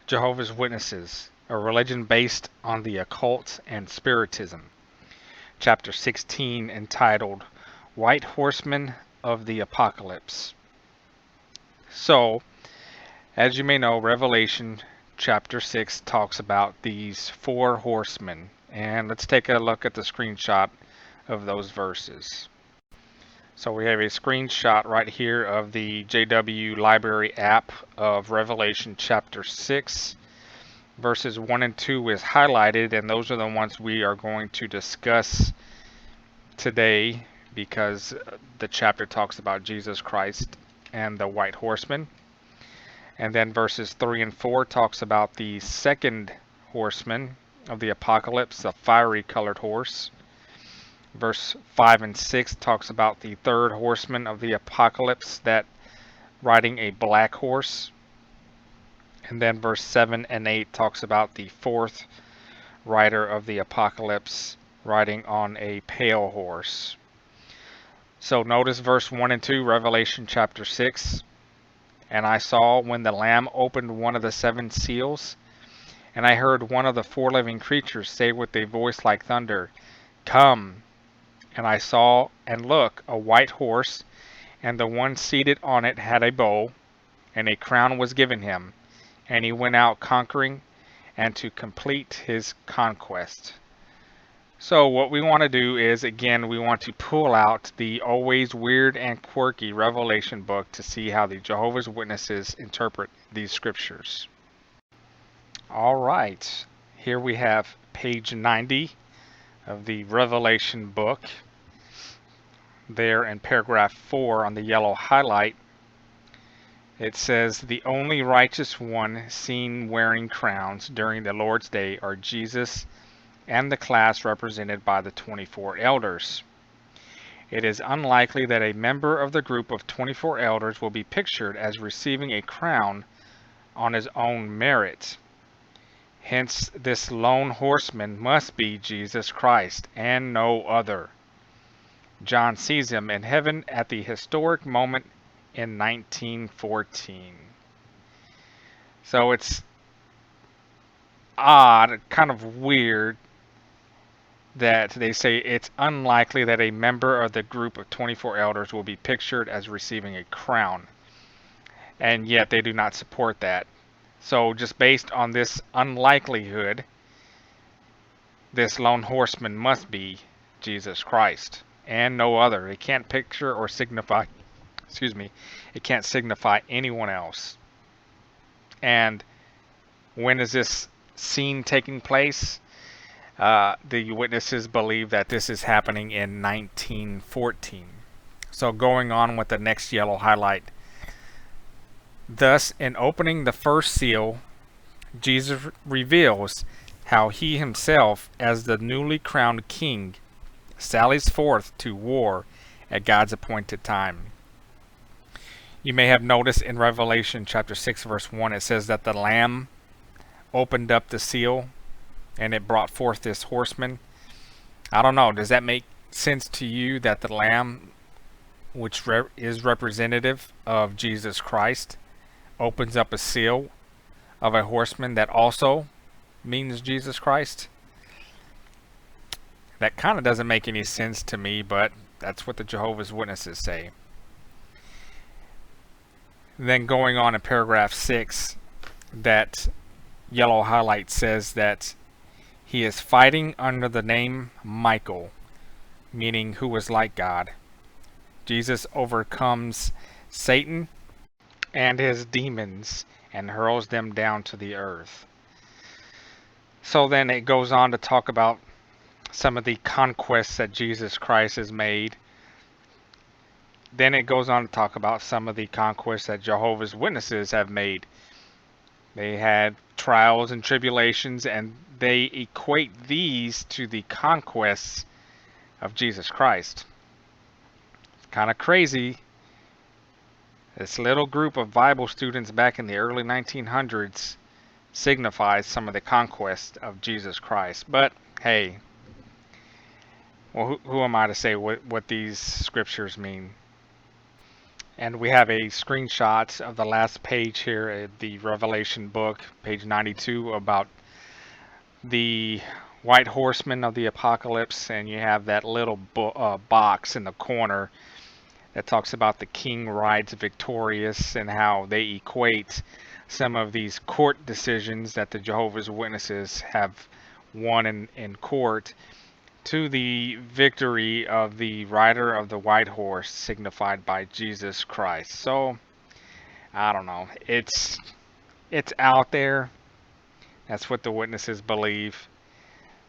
Jehovah's Witnesses, a religion based on the occult and spiritism. Chapter 16, entitled White Horseman of the Apocalypse. So, as you may know, Revelation chapter 6 talks about these four horsemen. And let's take a look at the screenshot of those verses. So we have a screenshot right here of the JW Library app of Revelation chapter 6. Verses 1 and 2 is highlighted, and those are the ones we are going to discuss today because the chapter talks about Jesus Christ and the white horseman. And then verses 3 and 4 talks about the second horseman of the apocalypse, the fiery colored horse. Verse 5 and 6 talks about the third horseman of the apocalypse, that riding a black horse. And then verse 7 and 8 talks about the fourth rider of the apocalypse riding on a pale horse. So notice verse 1 and 2, Revelation chapter 6. And I saw when the Lamb opened one of the seven seals, and I heard one of the four living creatures say with a voice like thunder, "Come." And I saw, and look, a white horse, and the one seated on it had a bow, and a crown was given him, and he went out conquering and to complete his conquest. So what we want to do is, again, we want to pull out the always weird and quirky Revelation book to see how the Jehovah's Witnesses interpret these scriptures. All right, here we have page 90 of the Revelation book. There in paragraph 4 on the yellow highlight, it says, "The only righteous one seen wearing crowns during the Lord's Day are Jesus and the class represented by the 24 elders. It is unlikely that a member of the group of 24 elders will be pictured as receiving a crown on his own merit. Hence, this lone horseman must be Jesus Christ and no other. John sees him in heaven at the historic moment in 1914. So it's odd, kind of weird, that they say it's unlikely that a member of the group of 24 elders will be pictured as receiving a crown. And yet they do not support that. So just based on this unlikelihood, this lone horseman must be Jesus Christ and no other. It can't picture or signify, it can't signify anyone else. And when is this scene taking place? The witnesses believe that this is happening in 1914. So going on with the next yellow highlight. Thus, in opening the first seal, Jesus reveals how he himself, as the newly crowned king, sallies forth to war at God's appointed time. You may have noticed in Revelation chapter 6 verse 1, it says that the Lamb opened up the seal and it brought forth this horseman. I don't know, does that make sense to you that the Lamb, which is representative of Jesus Christ, opens up a seal of a horseman that also means Jesus Christ? That kind of doesn't make any sense to me, but that's what the Jehovah's Witnesses say. Then going on in paragraph 6, that yellow highlight says that he is fighting under the name Michael, meaning who is like God. Jesus overcomes Satan and his demons and hurls them down to the earth. So then it goes on to talk about some of the conquests that Jesus Christ has made. Then it goes on to talk about some of the conquests that Jehovah's Witnesses have made. They had trials and tribulations, and they equate these to the conquests of Jesus Christ. It's kind of crazy. This little group of Bible students back in the early 1900s signifies some of the conquests of Jesus Christ. But hey, well, who am I to say what these scriptures mean? And we have a screenshot of the last page here at the Revelation book, page 92, about the white horseman of the apocalypse. And you have that little box in the corner that talks about the king rides victorious and how they equate some of these court decisions that the Jehovah's Witnesses have won in court to the victory of the rider of the white horse signified by Jesus Christ. So, I don't know. It's out there. That's what the witnesses believe.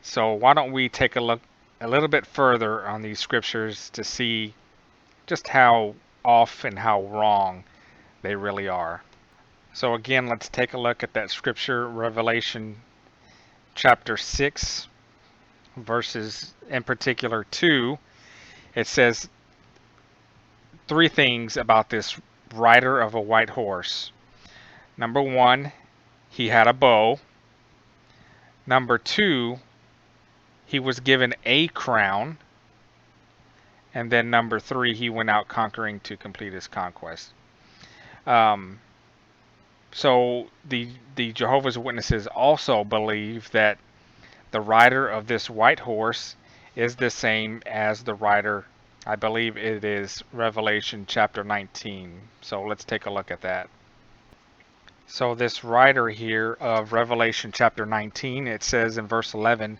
So, why don't we take a look a little bit further on these scriptures to see just how off and how wrong they really are. So again, let's take a look at that scripture, Revelation chapter 6, verses in particular 2. It says three things about this rider of a white horse. Number one, he had a bow. Number two, he was given a crown. And then number three, he went out conquering to complete his conquest. So the Jehovah's Witnesses also believe that the rider of this white horse is the same as the rider, I believe it is Revelation chapter 19. So let's take a look at that. So this rider here of Revelation chapter 19, it says in verse 11,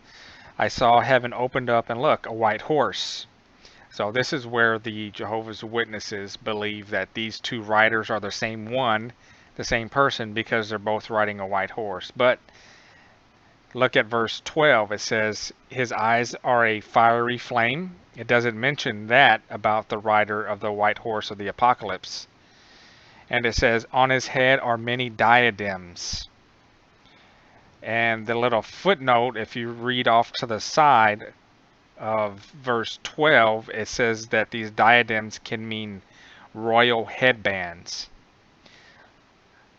I saw heaven opened up and look, a white horse. So this is where the Jehovah's Witnesses believe that these two riders are the same one, the same person, because they're both riding a white horse. But look at verse 12. It says, his eyes are a fiery flame. It doesn't mention that about the rider of the white horse of the apocalypse. And it says, on his head are many diadems. And the little footnote, if you read off to the side of verse 12, it says that these diadems can mean royal headbands.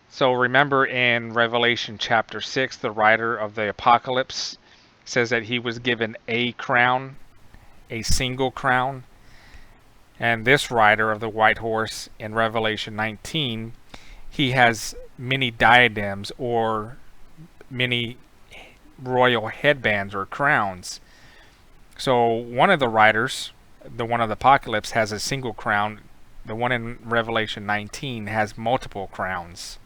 So remember in Revelation chapter 6, the rider of the apocalypse says that he was given a crown, a single crown. And this rider of the white horse in Revelation 19, he has many diadems or many royal headbands or crowns. So one of the riders, the one of the apocalypse, has a single crown. The one in Revelation 19 has multiple crowns.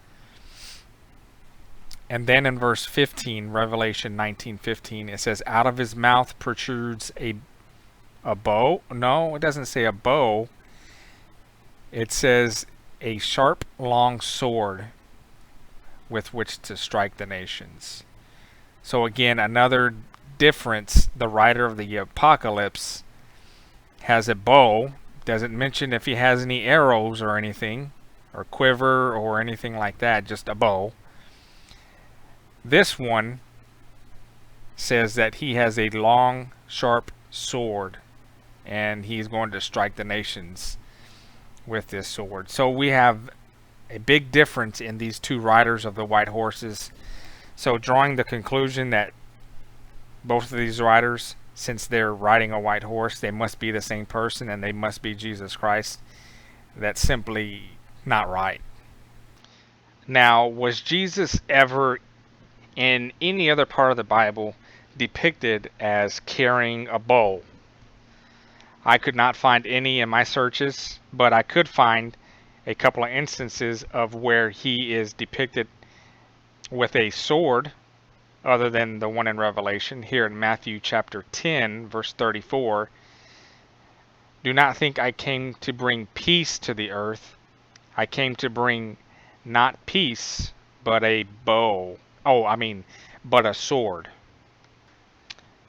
And then in verse 15, Revelation 19:15, it says, out of his mouth protrudes a bow. No, it doesn't say a bow. It says a sharp, long sword with which to strike the nations. So again, another difference, the rider of the apocalypse has a bow. Doesn't mention if he has any arrows or anything, or quiver or anything like that, just a bow. This one says that he has a long, sharp sword, and he's going to strike the nations with this sword. So we have a big difference in these two riders of the white horses. So drawing the conclusion that both of these riders, since they're riding a white horse, they must be the same person and they must be Jesus Christ, that's simply not right. Now, was Jesus ever in any other part of the Bible depicted as carrying a bow? I could not find any in my searches, but I could find a couple of instances of where he is depicted with a sword, other than the one in Revelation. Here in Matthew chapter 10, verse 34, do not think I came to bring peace to the earth. I came to bring not peace, but a bow. But a sword.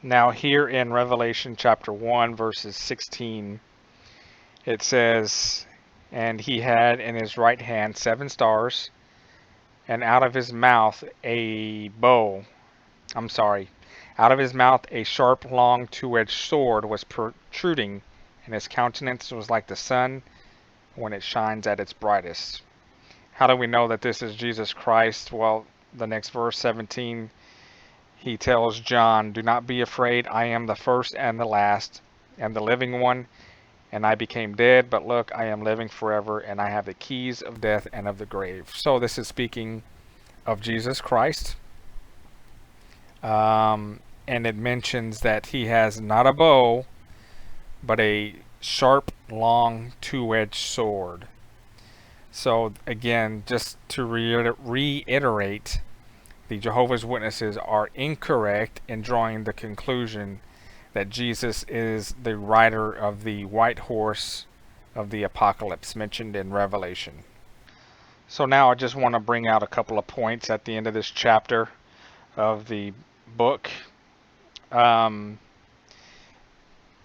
Now here in Revelation chapter 1, verses 16, it says, and he had in his right hand 7 stars, and out of his mouth out of his mouth a sharp, long, two-edged sword was protruding, and his countenance was like the sun when it shines at its brightest. How do we know that this is Jesus Christ? Well, the next verse, 17, he tells John, do not be afraid, I am the first and the last, and the living one, and I became dead, but look, I am living forever, and I have the keys of death and of the grave. So this is speaking of Jesus Christ. And it mentions that he has not a bow, but a sharp, long, two-edged sword. So again, just to reiterate, the Jehovah's Witnesses are incorrect in drawing the conclusion that Jesus is the rider of the white horse of the apocalypse mentioned in Revelation. So now I just want to bring out a couple of points at the end of this chapter of the book.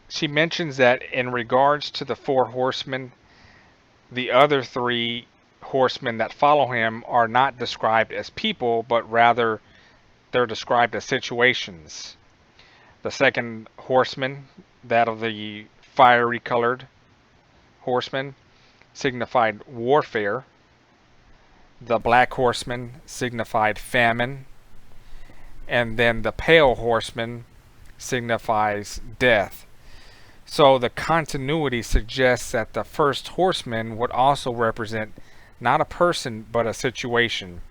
She mentions that in regards to the four horsemen, the other three horsemen that follow him are not described as people, but rather they're described as situations. The second horseman, that of the fiery colored horseman, signified warfare. The black horseman signified famine. And then the pale horseman signifies death. So the continuity suggests that the first horseman would also represent not a person, but a situation.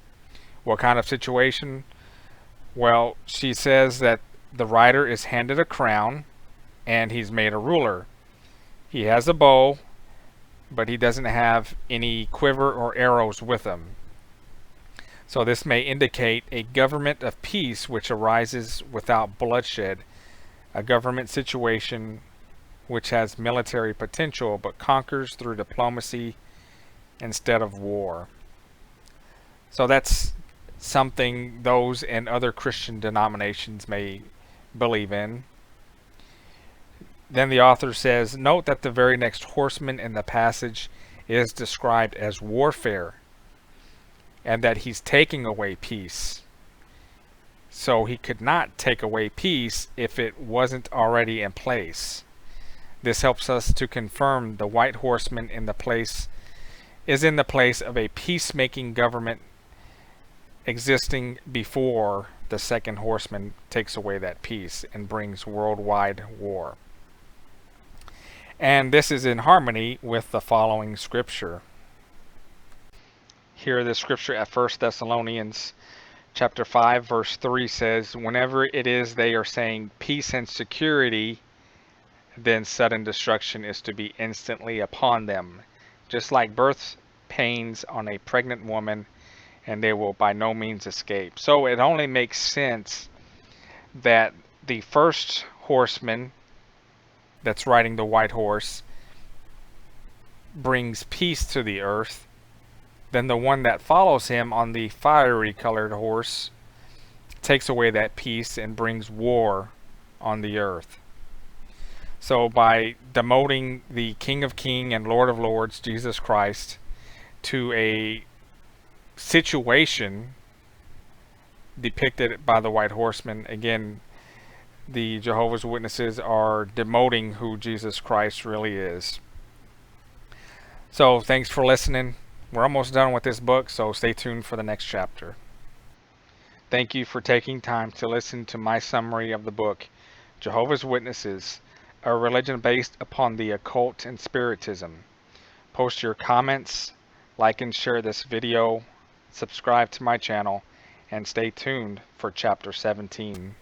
What kind of situation? Well, she says that the rider is handed a crown and he's made a ruler. He has a bow, but he doesn't have any quiver or arrows with him. So this may indicate a government of peace which arises without bloodshed, a government situation which has military potential but conquers through diplomacy instead of war. So that's something those and other Christian denominations may believe in. Then the author says, note that the very next horseman in the passage is described as warfare, and that he's taking away peace. So he could not take away peace if it wasn't already in place. This helps us to confirm the white horseman is in the place of a peacemaking government existing before the second horseman takes away that peace and brings worldwide war. And this is in harmony with the following scripture. Here the scripture at 1 Thessalonians chapter 5 verse 3 says, whenever it is they are saying peace and security, then sudden destruction is to be instantly upon them, just like birth pains on a pregnant woman, and they will by no means escape. So it only makes sense that the first horseman that's riding the white horse brings peace to the earth, then the one that follows him on the fiery colored horse takes away that peace and brings war on the earth. So by demoting the King of Kings and Lord of Lords, Jesus Christ, to a situation depicted by the white horseman, again, the Jehovah's Witnesses are demoting who Jesus Christ really is. So thanks for listening. We're almost done with this book, so stay tuned for the next chapter. Thank you for taking time to listen to my summary of the book, Jehovah's Witnesses, a religion based upon the occult and spiritism. Post your comments, like and share this video, subscribe to my channel, and stay tuned for chapter 17.